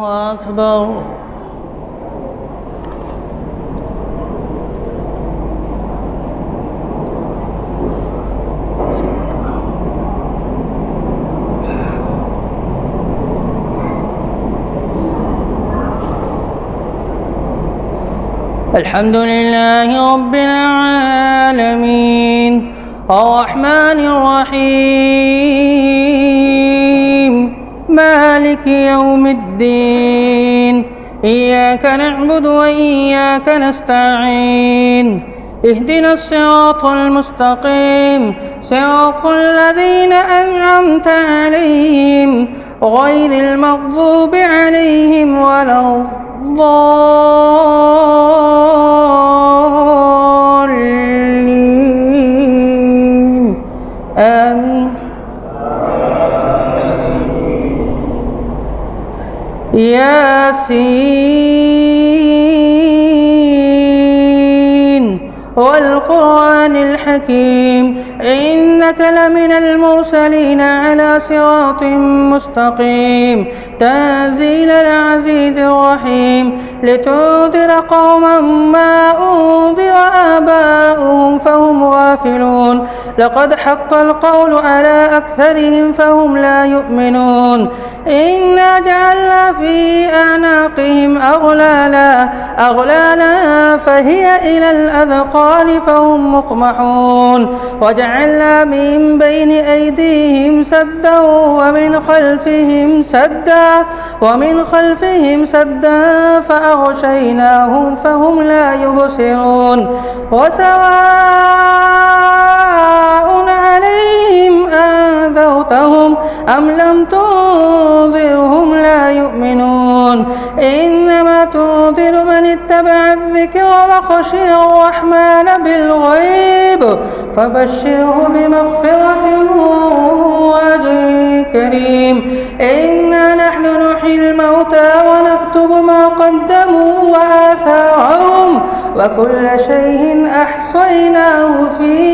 الله أكبر. الحمد لله رب العالمين الرحمن الرحيم مالك يوم الدين إياك نعبد وإياك نستعين اهدنا الصراط المستقيم صراط الذين أنعمت عليهم غير المغضوب عليهم ولا الضالين آمين. ياسين والقرآن الحكيم إنك لمن المرسلين على صراط مستقيم تنزيل العزيز الرحيم لتنذر قوما ما أنذر آباؤهم فهم غافلون لقد حق القول على أكثرهم فهم لا يؤمنون إنا جعلنا في أعناقهم أغلالا فهي إلى الأذقان فهم مقمحون وجعلنا من بين أيديهم سدا ومن خلفهم سدا فأغشيناهم فهم لا يبصرون وسواء عليهم أنذرتهم أم لم تنذرهم لا يؤمنون إنما تنذر من اتبع الذكر وخشي الرحمن بالغيب فبشره بمغفرة وأجر كريم إنا نحن نحيي الموتى ونكتب ما قدموا وآثارهم وكل شيء أحصيناه في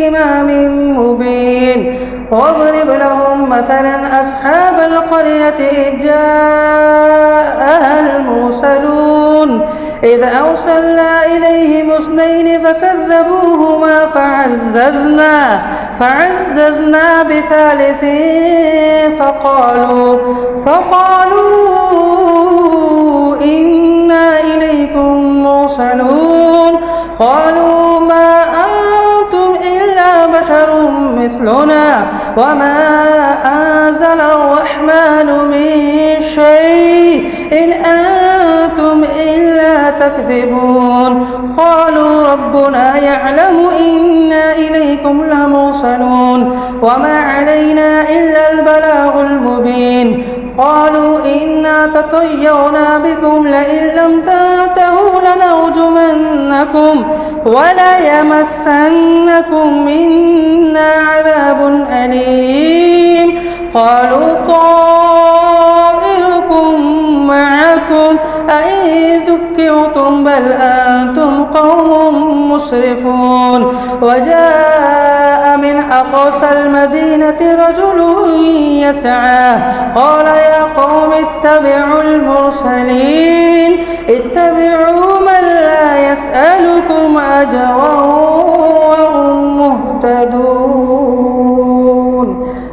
إمام مبين واضرب لهم مثلا أصحاب القرية إذ جاءها المرسلون إذ أرسلنا إليهم اثنين فكذبوهما فعززنا بثالث فقالوا إنا إليكم مرسلون قالوا ما أنتم إلا بشر مثلنا وما أنزل الرحمن من شيء إن أنتم إلا تكذبون قالوا ربنا يعلم إنا إليكم لمرسلون وما علينا إلا البلاغ المبين قالوا إنا تطيرنا بكم لئن لم تنتهوا لنرجمنكم وليمسنكم منا عذاب أليم قالوا طائركم معكم أئن ذكرتم بل أنتم قوم مسرفون وجاء من أقصى المدينة رجل يسعى قال يا قوم اتبعوا المرسلين اتبعوا من لا يسألكم أجرا وهم مهتدون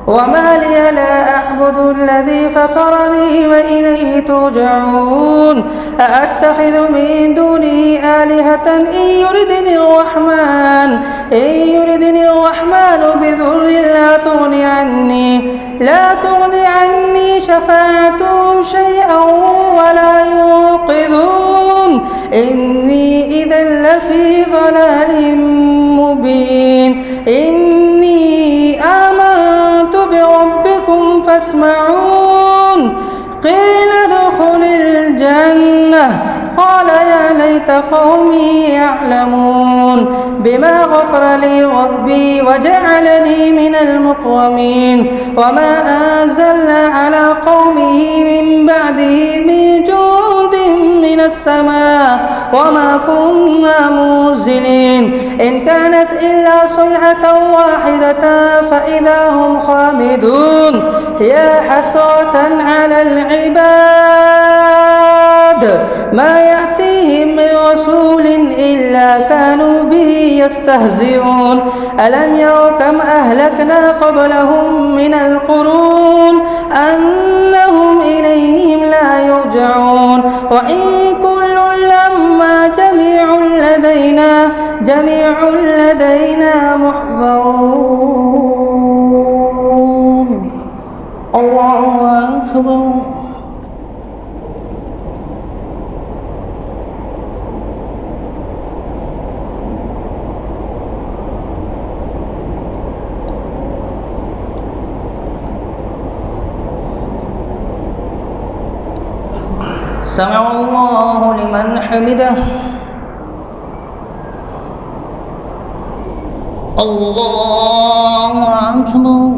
وما لي لا أعبد الذي فطرني وإليه ترجعون أأتخذ من دونه آلهة إن يردني الرحمن بضر لا تغني عني شفاعتهم شيئا ولا ينقذون إني إذا لفي ضلال مبين إني آمنت بربكم فاسمعون قيل ادخل الجنة قال يا ليت قومي يعلمون بما غفر لي ربي وجعلني من المكرمين وما أنزلنا على قومه من بعده من جند من السماء وما كنا منزلين إن كانت إلا صيحة واحدة فإذا هم خامدون يا حسرة على العباد ما يأتيهم من رسول إلا كانوا به يستهزئون ألم يروا كم أهلكنا قبلهم من القرون أنهم إليهم لا يرجعون وإن كل لما جميع لدينا محضرون الله أكبر سمع الله لمن حمده الله أكبر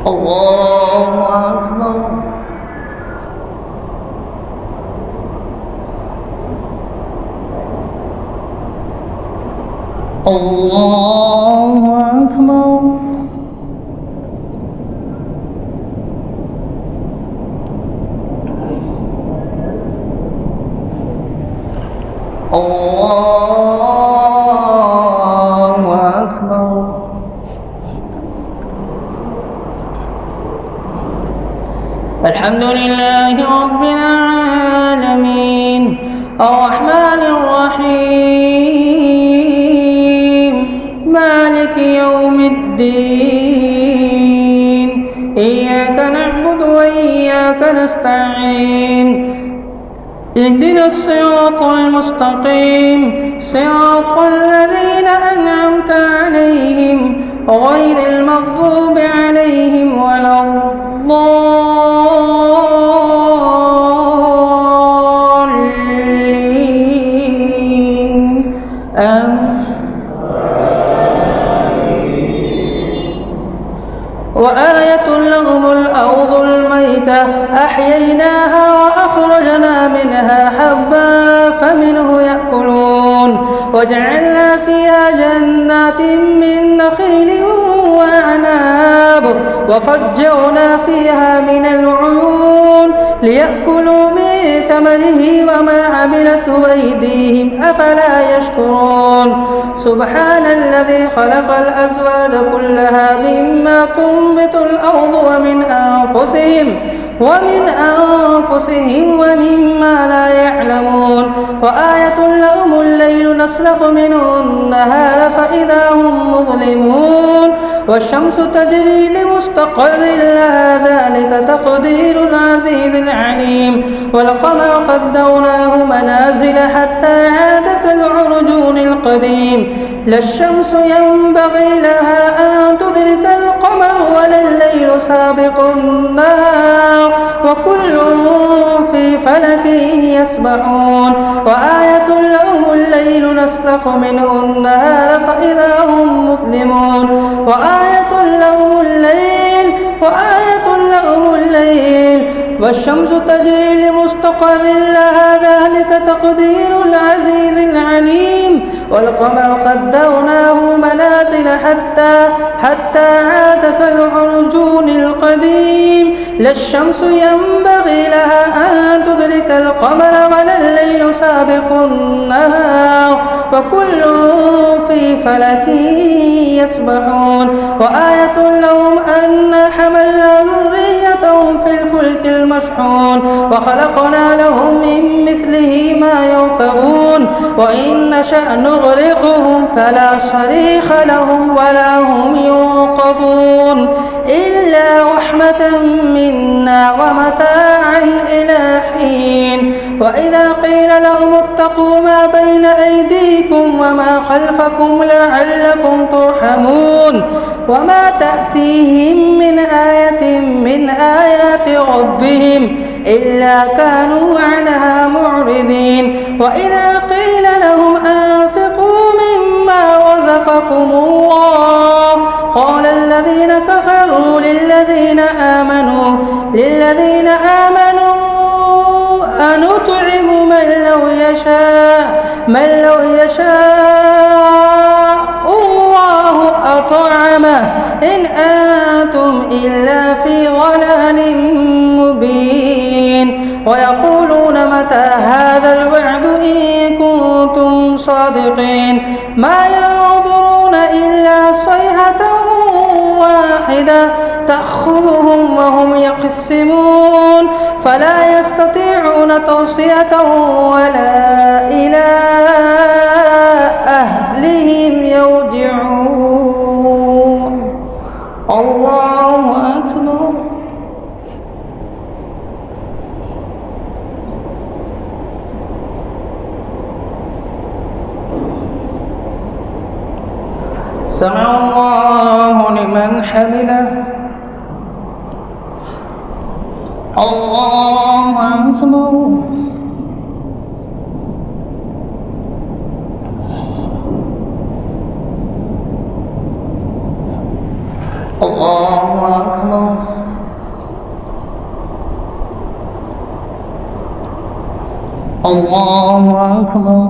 الله أكبر الله أكبر الله أكبر الحمد لله رب العالمين الرحمن الرحيم مالك يوم الدين إياك نعبد وإياك نستعين اهدنا الصراط المستقيم صراط الذين أنعمت عليهم غير المغضوب عليهم ولا الضالين آمين وآية لهم الأرض الميتة أحييناها وأخرجنا منها حبا فمنه يأكلون وجعلنا فيها جنات من نخيل وأعناب وفجرنا فيها من العيون ليأكلوا من ثمره وما عملته أيديهم أفلا يشكرون سبحان الذي خلق الأزواج كلها مما تنبت الأرض ومن أنفسهم ومما لا يعلمون وآية لهم الليل نسلخ منه النهار فإذا هم مظلمون والشمس تجري لمستقر لها ذلك تقدير العزيز العليم والقمر قدرناه منازل حتى عاد كالعرجون القديم لا الشمس ينبغي لها أن تدرك القمر ولا الليل سابق النهار وكل في فلك يسبحون وآية لهم الليل نسلخ منه النهار فإذا هم مظلمون وآية لهم الليل والشمس تجري لمستقر لها ذلك تقدير العزيز العليم والقمر قدرناه منازل حتى عاد كالعرجون القديم لا الشمس ينبغي لها أن تدرك القمر ولا الليل سابق النهار وكل في فلك يسبحون وآية لهم أن حملنا ذريتهم في الفلك المشحون وخلقنا لهم من مثله ما يركبون وإن نشأ نغرقهم فلا صريخ لهم ولا هم ينقذون إلا رحمة منا ومتاعا إلى حين وإذا قيل لهم اتقوا ما بين أيديكم وما خلفكم لعلكم ترحمون وما تأتيهم من آية من آيات ربهم إلا كانوا عنها معرضين وإذا قيل لهم أنفقوا خلقكم الله. قال الذين كفروا للذين آمنوا أنطعم من لو يشاء الله أطعمه إن أنتم إلا في ضلال مبين. ويقولون متى هذا الوعد إن كنتم صادقين. ما ينظرون إلا صيحة واحدة تأخذهم وهم يخصمون فلا يستطيعون توصية ولا إلى أهلهم يرجعون. الله أكبر. سمع الله لمن حمده. الله أكبر. الله أكبر. الله أكبر.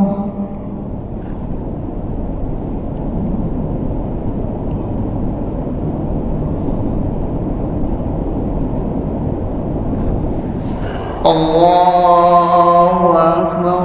الله أكبر.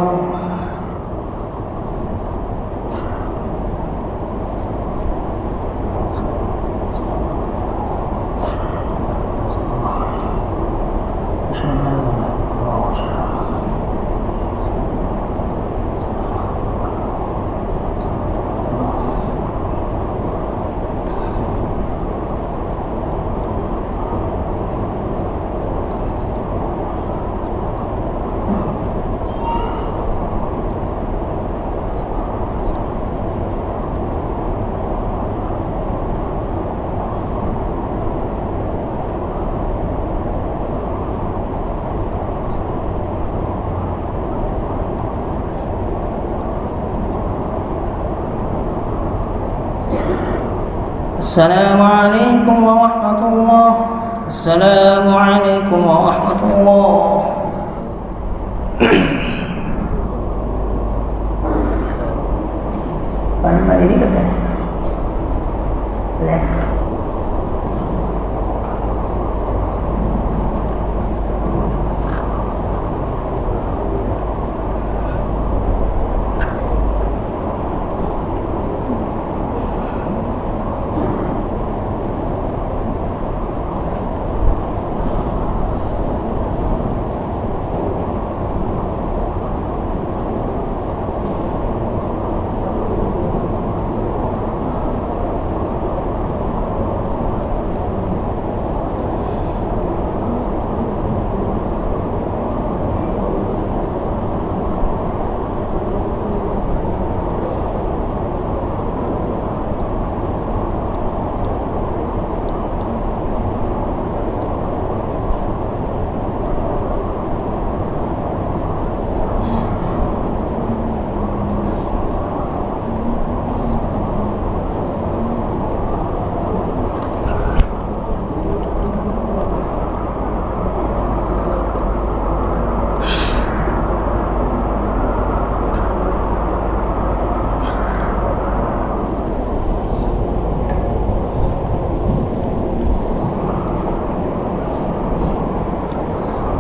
السلام عليكم ورحمة الله. السلام عليكم ورحمة الله.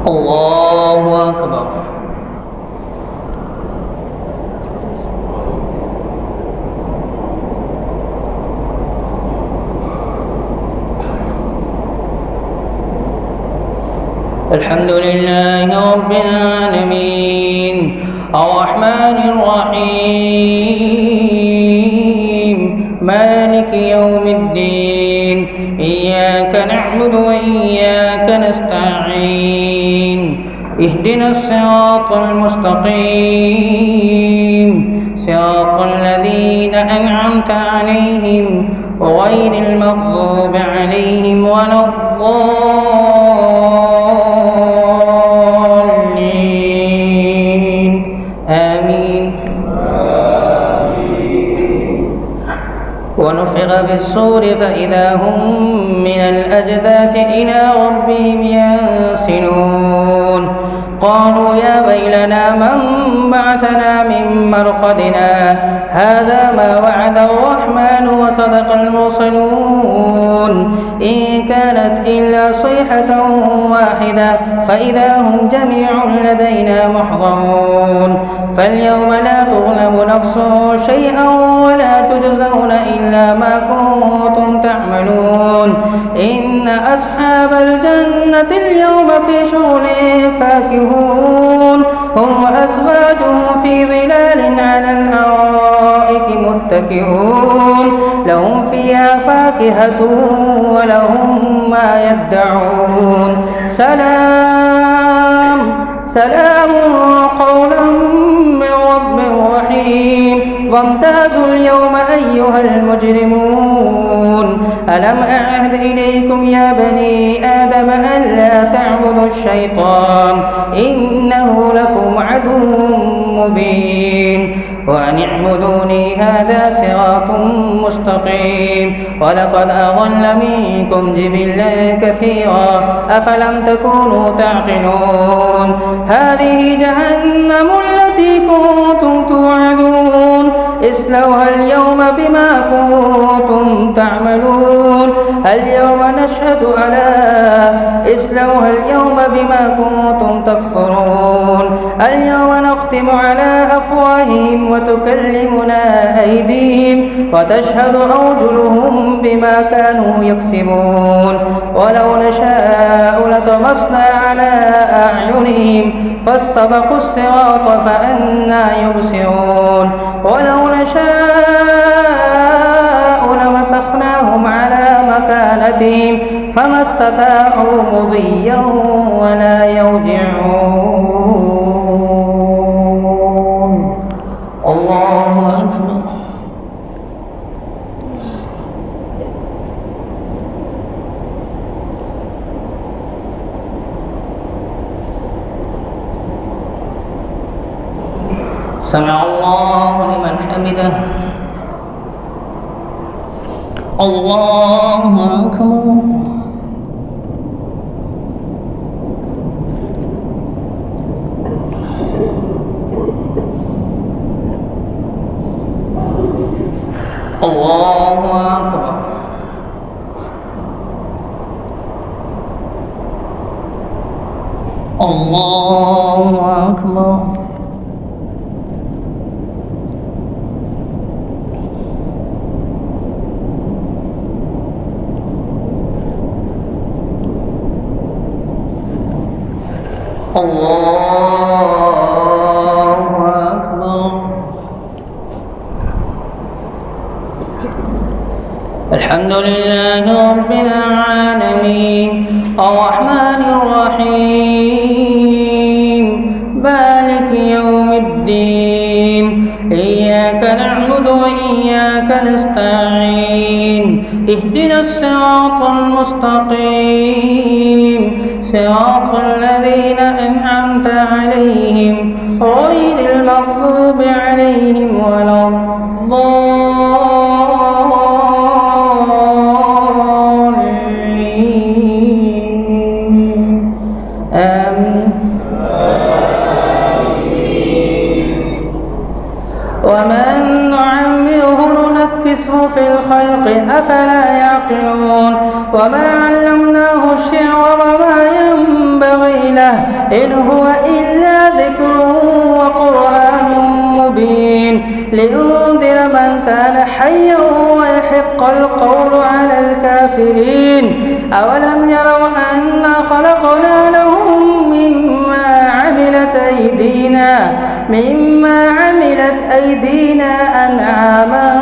الله أكبر. الحمد لله رب العالمين الرحمن الرحيم مالك يوم الدين إياك نعبد وإياك نستعين اهدنا الصراط المستقيم صراط الذين أنعمت عليهم غير المغضوب عليهم ولا الضالين آمين. ونفخ في الصور فإذا هم من الأجداث إلى ربهم ينسلون قالوا يا ويلنا من بعثنا من مرقدنا هذا ما وعد الرحمن وصدق المرسلون إن كانت إلا صيحة واحدة فإذا هم جميع لدينا محضرون فاليوم لا تظلم نفس شيئا ولا تجزون إلا ما كنتم تعملون إن أصحاب الجنة اليوم في شغل فاكهون هم وأزواجهم في ظلال على الأرائك متكئون لهم فيها فاكهة ولهم ما يدعون سلام قولا من رب رحيم وامتازوا اليوم أيها المجرمون ألم أعهد إليكم يا بني آدم ألا تعبدوا الشيطان إنه لكم عدو مبين وأن اعبدوني هذا صراط مستقيم ولقد أضل منكم جبلا كثيرا أفلم تكونوا تعقلون هذه جهنم التي كنتم توعدون اصلوها اليوم بما كنتم تعملون اصلوها اليوم بما كنتم تكفرون اليوم نختم على أفواههم وتكلمنا أيديهم وتشهد أرجلهم بما كانوا يكسبون ولو نشاء لطمسنا على أعينهم فاستبقوا الصراط فأنى يبصرون ولو نشاء لمسخناهم على مكانتهم فما استطاعوا مضيا ولا يرجعون الله أكبر سمع الله لمن حمده الله أكبر الله أكبر الله أكبر الله أكبر الحمد لله رب العالمين الرحمن الرحيم مالك يوم الدين إياك نعبد وإياك نستعين اهدنا الصراط المستقيم صراط الذين أنعمت عليهم غير المغضوب عليهم ولا الضالين آمين ومن نعمره ننكسه في الخلق أفلا يعقلون وما علمناه الشعر وما ينبغي له إن هو إلا ذكر وقرآن مبين لينذر من كان حيا ويحق القول على الكافرين أولم يروا أنا خلقنا لهم مما عملت أيدينا أنعاما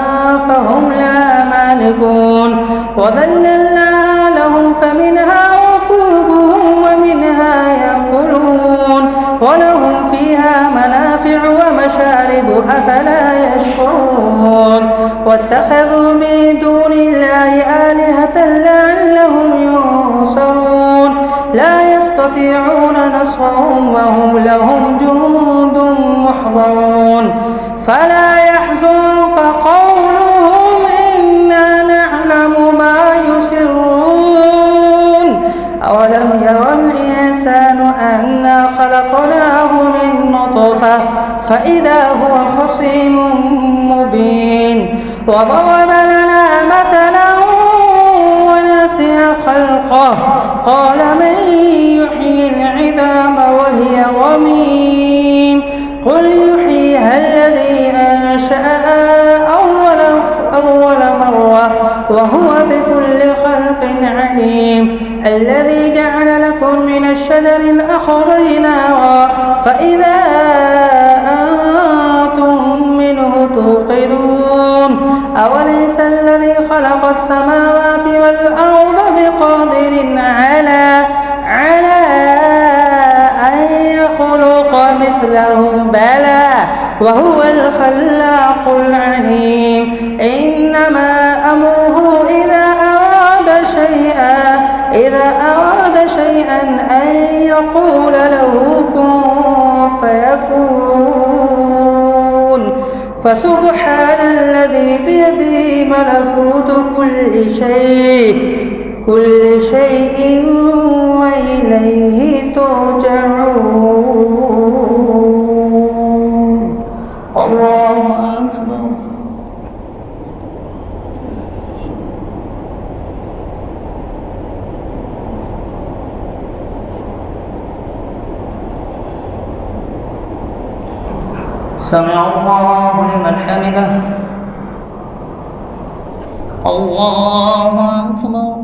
فهم لا مالكون وذللنا لهم فمنها ركوبهم ومنها يأكلون ولهم فيها منافع ومشارب أفلا يشكرون واتخذوا من دون الله آلهة لعلهم ينصرون لا يستطيعون نصرهم وهم لهم جند محضرون فلا يحزنك قولهم إنا خلقناه من نطفة فإذا هو خصيم مبين وضرب لنا مثلا ونسي خلقه قال من يحيي العظام وهي رميم قل يحييها الذي أنشأها أول مرة وهو بكل خلق عليم الذي جعل لكم من الشجر الأخضر نارا فإذا أنتم منه توقدون أوليس الذي خلق السماوات والأرض بقادر على أن يخلق مثلهم بلى وهو الخلاق العليم إنما أمره إذا أراد شيئا أن يقول له كن فيكون فسبحان الذي بيده ملكوت كل شيء وإليه ترجعون الله أكبر سمع الله لمن حمده الله أكبر